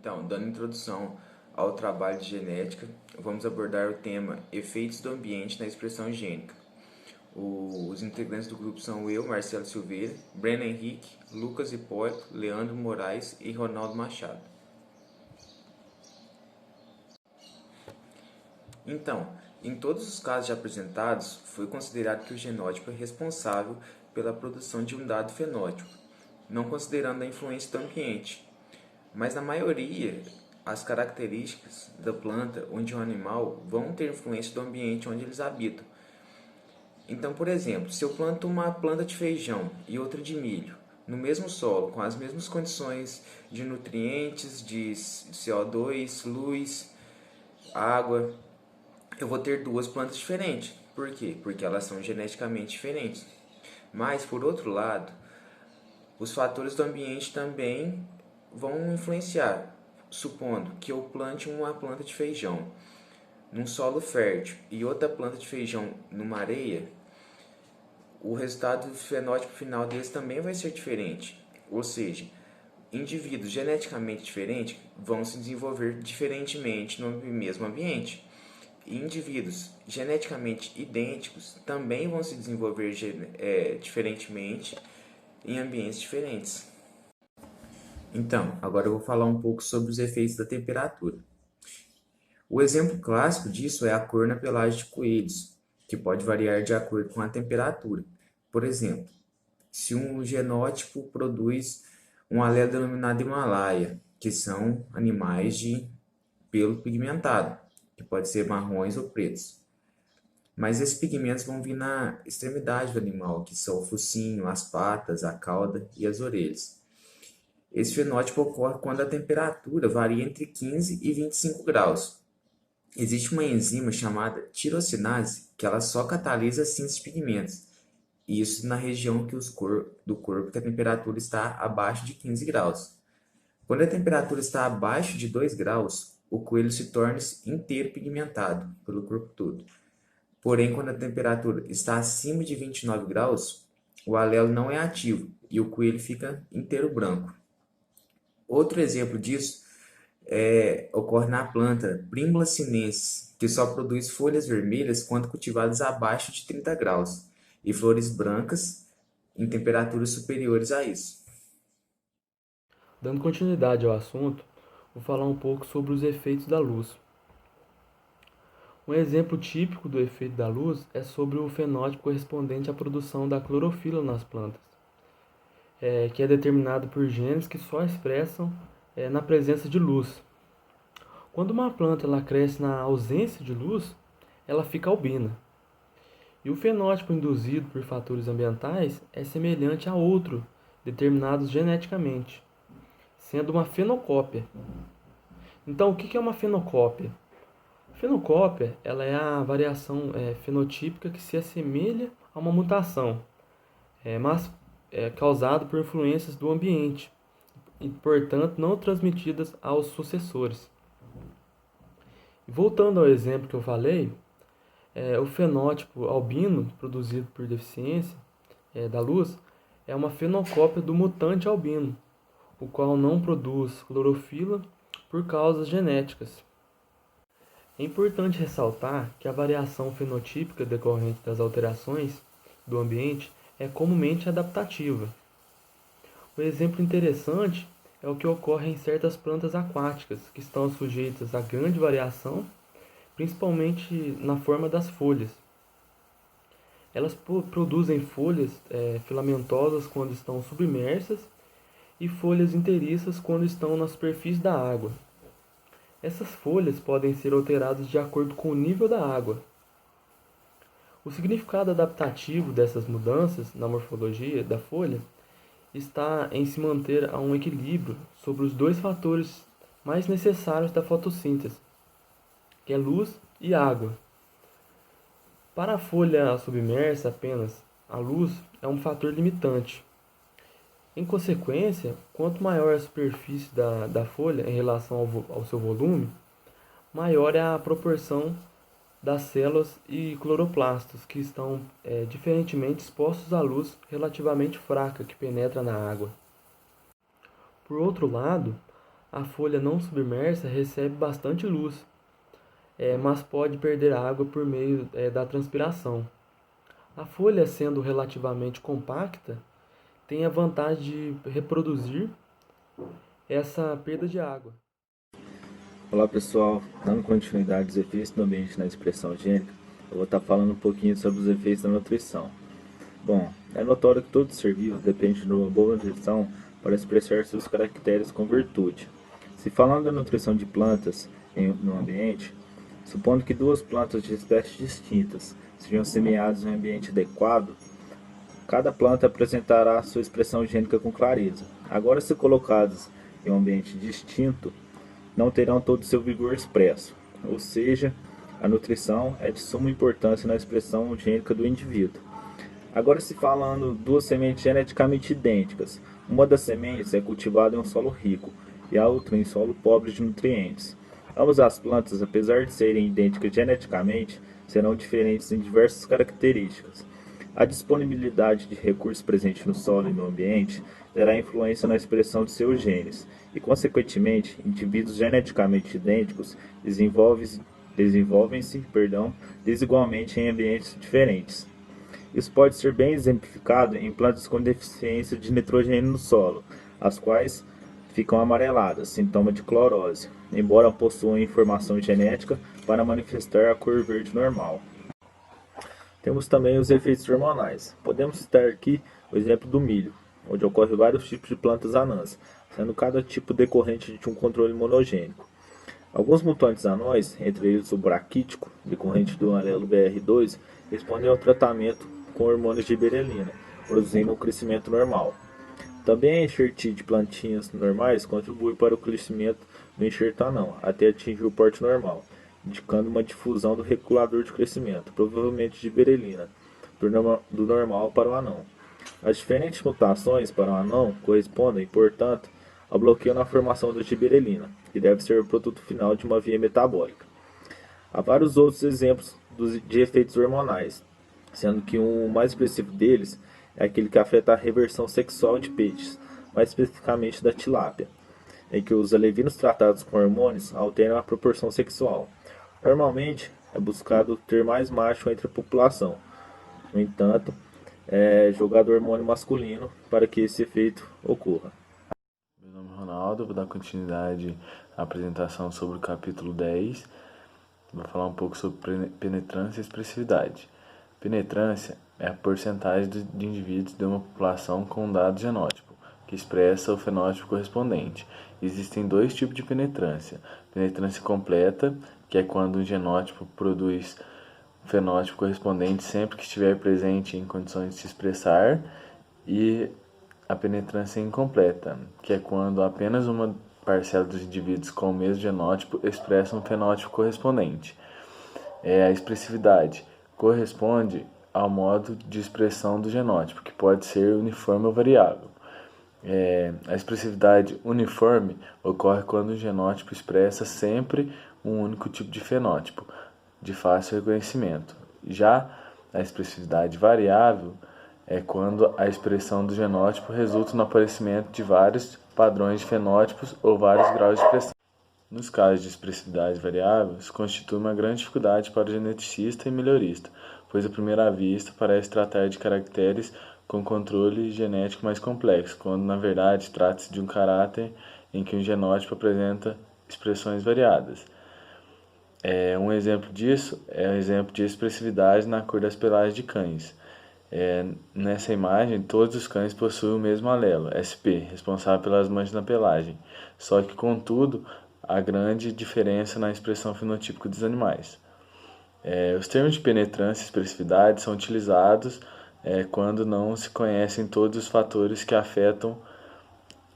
Então, dando introdução ao trabalho de genética, vamos abordar o tema efeitos do ambiente na expressão gênica. Os integrantes do grupo são eu, Marcelo Silveira, Breno Henrique, Lucas Hipólito, Leandro Moraes e Ronaldo Machado. Então, em todos os casos já apresentados, foi considerado que o genótipo é responsável pela produção de um dado fenótipo, não considerando a influência do ambiente. Mas na maioria, as características da planta ou de um animal vão ter influência do ambiente onde eles habitam. Então, por exemplo, se eu planto uma planta de feijão e outra de milho, no mesmo solo, com as mesmas condições de nutrientes, de CO2, luz, água, eu vou ter duas plantas diferentes. Por quê? Porque elas são geneticamente diferentes. Mas, por outro lado, os fatores do ambiente também vão influenciar. Supondo que eu plante uma planta de feijão num solo fértil e outra planta de feijão numa areia, o resultado fenótipo final deles também vai ser diferente. Ou seja, indivíduos geneticamente diferentes vão se desenvolver diferentemente no mesmo ambiente. E indivíduos geneticamente idênticos também vão se desenvolver diferentemente em ambientes diferentes. Então, agora eu vou falar um pouco sobre os efeitos da temperatura. O exemplo clássico disso é a cor na pelagem de coelhos, que pode variar de acordo com a temperatura. Por exemplo, se um genótipo produz um alelo denominado Himalaia, que são animais de pelo pigmentado, que pode ser marrons ou pretos. Mas esses pigmentos vão vir na extremidade do animal, que são o focinho, as patas, a cauda e as orelhas. Esse fenótipo ocorre quando a temperatura varia entre 15 e 25 graus. Existe uma enzima chamada tirosinase que ela só catalisa esses pigmentos. E isso na região do corpo que a temperatura está abaixo de 15 graus. Quando a temperatura está abaixo de 2 graus, o coelho se torna inteiro pigmentado pelo corpo todo. Porém, quando a temperatura está acima de 29 graus, o alelo não é ativo e o coelho fica inteiro branco. Outro exemplo disso ocorre na planta Primula sinensis, que só produz folhas vermelhas quando cultivadas abaixo de 30 graus e flores brancas em temperaturas superiores a isso. Dando continuidade ao assunto, vou falar um pouco sobre os efeitos da luz. Um exemplo típico do efeito da luz é sobre o fenótipo correspondente à produção da clorofila nas plantas, que é determinado por genes que só expressam na presença de luz. Quando uma planta ela cresce na ausência de luz, ela fica albina. E o fenótipo induzido por fatores ambientais é semelhante a outro, determinados geneticamente, sendo uma fenocópia. Então, o que é uma fenocópia? A fenocópia ela é a variação fenotípica que se assemelha a uma mutação, mas causada por influências do ambiente e, portanto, não transmitidas aos sucessores. Voltando ao exemplo que eu falei, o fenótipo albino produzido por deficiência da luz é uma fenocópia do mutante albino, o qual não produz clorofila por causas genéticas. É importante ressaltar que a variação fenotípica decorrente das alterações do ambiente é comumente adaptativa. Um exemplo interessante é o que ocorre em certas plantas aquáticas, que estão sujeitas a grande variação, principalmente na forma das folhas. Elas produzem folhas filamentosas quando estão submersas e folhas inteiriças quando estão na superfície da água. Essas folhas podem ser alteradas de acordo com o nível da água. O significado adaptativo dessas mudanças na morfologia da folha está em se manter a um equilíbrio sobre os dois fatores mais necessários da fotossíntese, que é luz e água. Para a folha submersa apenas, a luz é um fator limitante. Em consequência, quanto maior a superfície da folha em relação ao seu volume, maior é a proporção das células e cloroplastos que estão diferentemente expostos à luz relativamente fraca que penetra na água. Por outro lado, A folha não submersa recebe bastante luz, mas pode perder água por meio da transpiração. A folha, sendo relativamente compacta, tem a vantagem de reproduzir essa perda de água. Olá pessoal, dando continuidade aos efeitos do ambiente na expressão gênica, eu vou estar falando um pouquinho sobre os efeitos da nutrição. Bom, é notório que todo ser vivo depende de uma boa nutrição para expressar seus caracteres com virtude. Se falando da nutrição de plantas no ambiente, supondo que duas plantas de espécies distintas sejam semeadas em um ambiente adequado, cada planta apresentará sua expressão gênica com clareza. Agora, se colocadas em um ambiente distinto, não terão todo o seu vigor expresso, ou seja, a nutrição é de suma importância na expressão gênica do indivíduo. Agora, se falando duas sementes geneticamente idênticas, uma das sementes é cultivada em um solo rico e a outra em solo pobre de nutrientes. Ambas as plantas, apesar de serem idênticas geneticamente, serão diferentes em diversas características. A disponibilidade de recursos presentes no solo e no ambiente terá influência na expressão de seus genes, e, consequentemente, indivíduos geneticamente idênticos desenvolvem-se desigualmente em ambientes diferentes. Isso pode ser bem exemplificado em plantas com deficiência de nitrogênio no solo, as quais ficam amareladas, sintoma de clorose, embora possuam informação genética para manifestar a cor verde normal. Temos também os efeitos hormonais. Podemos citar aqui o exemplo do milho, onde ocorrem vários tipos de plantas anãs, sendo cada tipo decorrente de um controle monogênico. Alguns mutantes anões, entre eles o braquítico, decorrente do alelo BR2, respondem ao tratamento com hormônios de berelina, produzindo um crescimento normal. Também a enxertia de plantinhas normais contribui para o crescimento do enxerto anão, até atingir o porte normal, indicando uma difusão do regulador de crescimento, provavelmente de berelina, do normal para o anão. As diferentes mutações para o anão correspondem, portanto, ao bloqueio na formação da giberelina, que deve ser o produto final de uma via metabólica. Há vários outros exemplos de efeitos hormonais, sendo que o mais expressivo deles é aquele que afeta a reversão sexual de peixes, mais especificamente da tilápia, em que os alevinos tratados com hormônios alteram a proporção sexual. Normalmente, é buscado ter mais macho entre a população. No entanto, é jogado hormônio masculino para que esse efeito ocorra. Meu nome é Ronaldo, vou dar continuidade à apresentação sobre o capítulo 10. Vou falar um pouco sobre penetrância e expressividade. Penetrância é a porcentagem de indivíduos de uma população com um dado genótipo, que expressa o fenótipo correspondente. Existem dois tipos de penetrância. Penetrância completa, que é quando um genótipo produz um fenótipo correspondente sempre que estiver presente em condições de se expressar, e a penetrância incompleta, que é quando apenas uma parcela dos indivíduos com o mesmo genótipo expressa um fenótipo correspondente. A expressividade corresponde ao modo de expressão do genótipo, que pode ser uniforme ou variável. A expressividade uniforme ocorre quando o genótipo expressa sempre um único tipo de fenótipo, de fácil reconhecimento. Já a expressividade variável é quando a expressão do genótipo resulta no aparecimento de vários padrões de fenótipos ou vários graus de expressão. Nos casos de expressividade variável, isso constitui uma grande dificuldade para o geneticista e melhorista, pois à primeira vista parece tratar de caracteres com controle genético mais complexo, quando na verdade trata-se de um caráter em que um genótipo apresenta expressões variadas. Um exemplo disso é o exemplo de expressividade na cor das pelagens de cães. Nessa imagem, todos os cães possuem o mesmo alelo, SP, responsável pelas manchas na pelagem, só que, contudo, há grande diferença na expressão fenotípica dos animais. Os termos de penetrância e expressividade são utilizados quando não se conhecem todos os fatores que afetam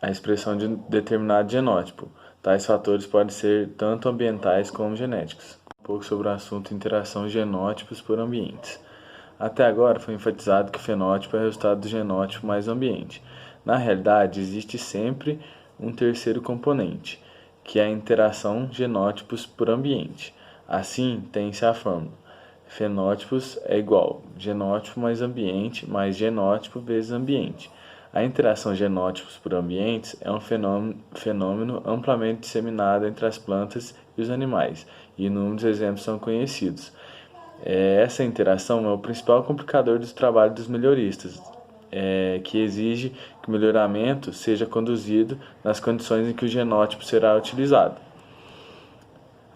a expressão de um determinado genótipo. Tais fatores podem ser tanto ambientais como genéticos. Um pouco sobre o assunto interação genótipos por ambientes. Até agora foi enfatizado que o fenótipo é o resultado do genótipo mais o ambiente. Na realidade, existe sempre um terceiro componente, que é a interação genótipos por ambiente. Assim, tem-se a fórmula: fenótipos é igual genótipo mais ambiente mais genótipo vezes ambiente. A interação genótipos por ambientes é um fenômeno amplamente disseminado entre as plantas e os animais, e inúmeros exemplos são conhecidos. Essa interação é o principal complicador do trabalho dos melhoristas, que exige que o melhoramento seja conduzido nas condições em que o genótipo será utilizado.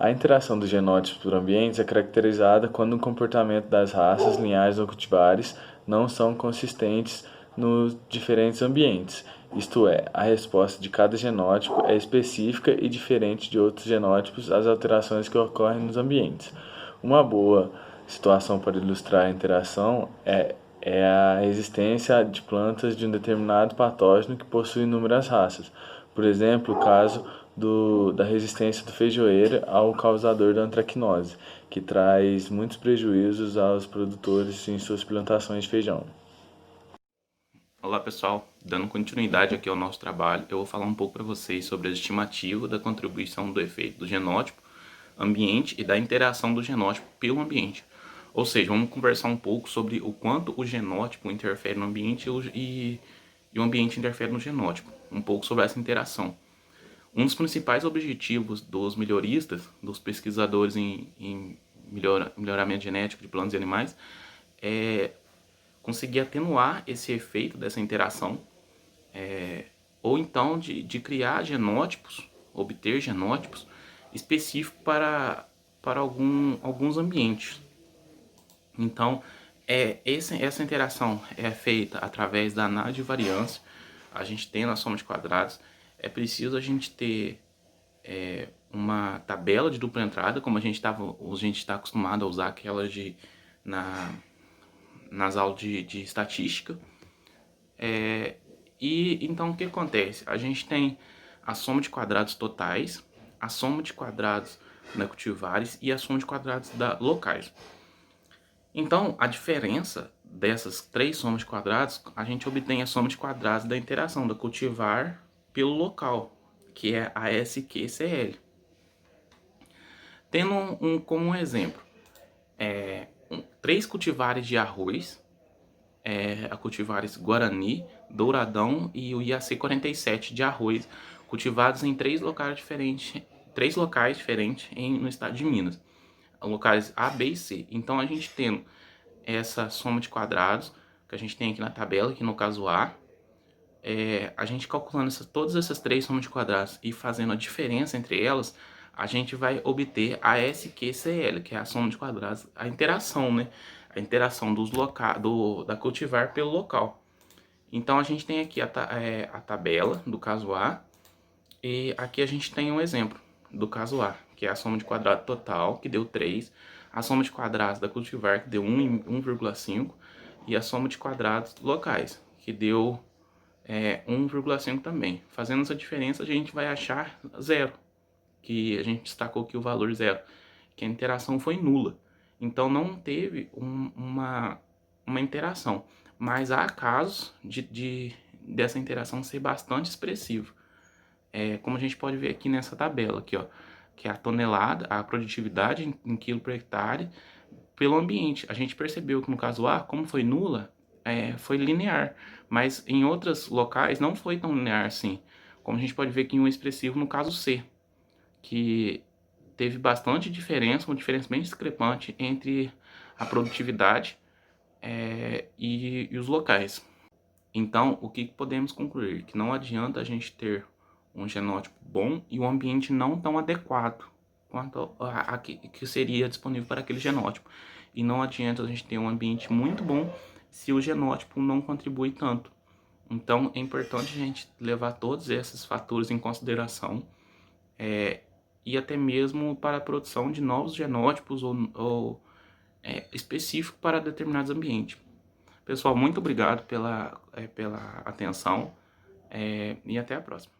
A interação dos genótipos por ambientes é caracterizada quando o comportamento das raças, linhagens ou cultivares não são consistentes nos diferentes ambientes, isto é, a resposta de cada genótipo é específica e diferente de outros genótipos às alterações que ocorrem nos ambientes. Uma boa situação para ilustrar a interação é a existência de plantas de um determinado patógeno que possui inúmeras raças. Por exemplo, o caso da resistência do feijoeiro ao causador da antracnose, que traz muitos prejuízos aos produtores em suas plantações de feijão. Olá pessoal, dando continuidade aqui ao nosso trabalho, eu vou falar um pouco para vocês sobre a estimativa da contribuição do efeito do genótipo, ambiente e da interação do genótipo pelo ambiente. Ou seja, vamos conversar um pouco sobre o quanto o genótipo interfere no ambiente e o ambiente interfere no genótipo, um pouco sobre essa interação. Um dos principais objetivos dos melhoristas, dos pesquisadores em melhoramento genético de plantas e animais, é conseguir atenuar esse efeito dessa interação, ou então de criar genótipos, obter genótipos específicos para alguns ambientes. Então, essa interação é feita através da análise de variância. A gente tem na soma de quadrados, é preciso a gente ter uma tabela de dupla entrada, como a gente está acostumado a usar aquelas nas aulas de estatística. E então o que acontece? A gente tem a soma de quadrados totais, a soma de quadrados da cultivares e a soma de quadrados locais. Então, a diferença dessas três somas de quadrados, a gente obtém a soma de quadrados da interação da cultivar pelo local, que é a SQCL. Tendo como exemplo, 3 cultivares de arroz, a cultivares Guarani, Douradão e o IAC 47 de arroz, cultivados em 3 locais diferentes no estado de Minas. Locais A, B e C. Então a gente tendo essa soma de quadrados, que a gente tem aqui na tabela, que no caso A, a gente calculando todas essas 3 somas de quadrados e fazendo a diferença entre elas, a gente vai obter a SQCL, que é a soma de quadrados, a interação, né? A interação da cultivar pelo local. Então a gente tem aqui a tabela do caso A, e aqui a gente tem um exemplo do caso A, que é a soma de quadrado total, que deu 3, a soma de quadrados da cultivar, que deu 1,5, e a soma de quadrados locais, que deu 1,5 também. Fazendo essa diferença, a gente vai achar zero, que a gente destacou aqui o valor zero, que a interação foi nula. Então não teve uma interação, mas há casos dessa interação ser bastante expressiva. Como a gente pode ver aqui nessa tabela, aqui, ó, que é a tonelada, a produtividade em quilo por hectare pelo ambiente. A gente percebeu que no caso A, como foi nula, foi linear, mas em outros locais não foi tão linear assim. Como a gente pode ver aqui em um expressivo no caso C, que teve bastante diferença, uma diferença bem discrepante entre a produtividade e os locais. Então, o que podemos concluir? Que não adianta a gente ter um genótipo bom e um ambiente não tão adequado quanto a que seria disponível para aquele genótipo. E não adianta a gente ter um ambiente muito bom se o genótipo não contribui tanto. Então, é importante a gente levar todos esses fatores em consideração, e até mesmo para a produção de novos genótipos ou específicos para determinados ambientes. Pessoal, muito obrigado pela atenção, e até a próxima.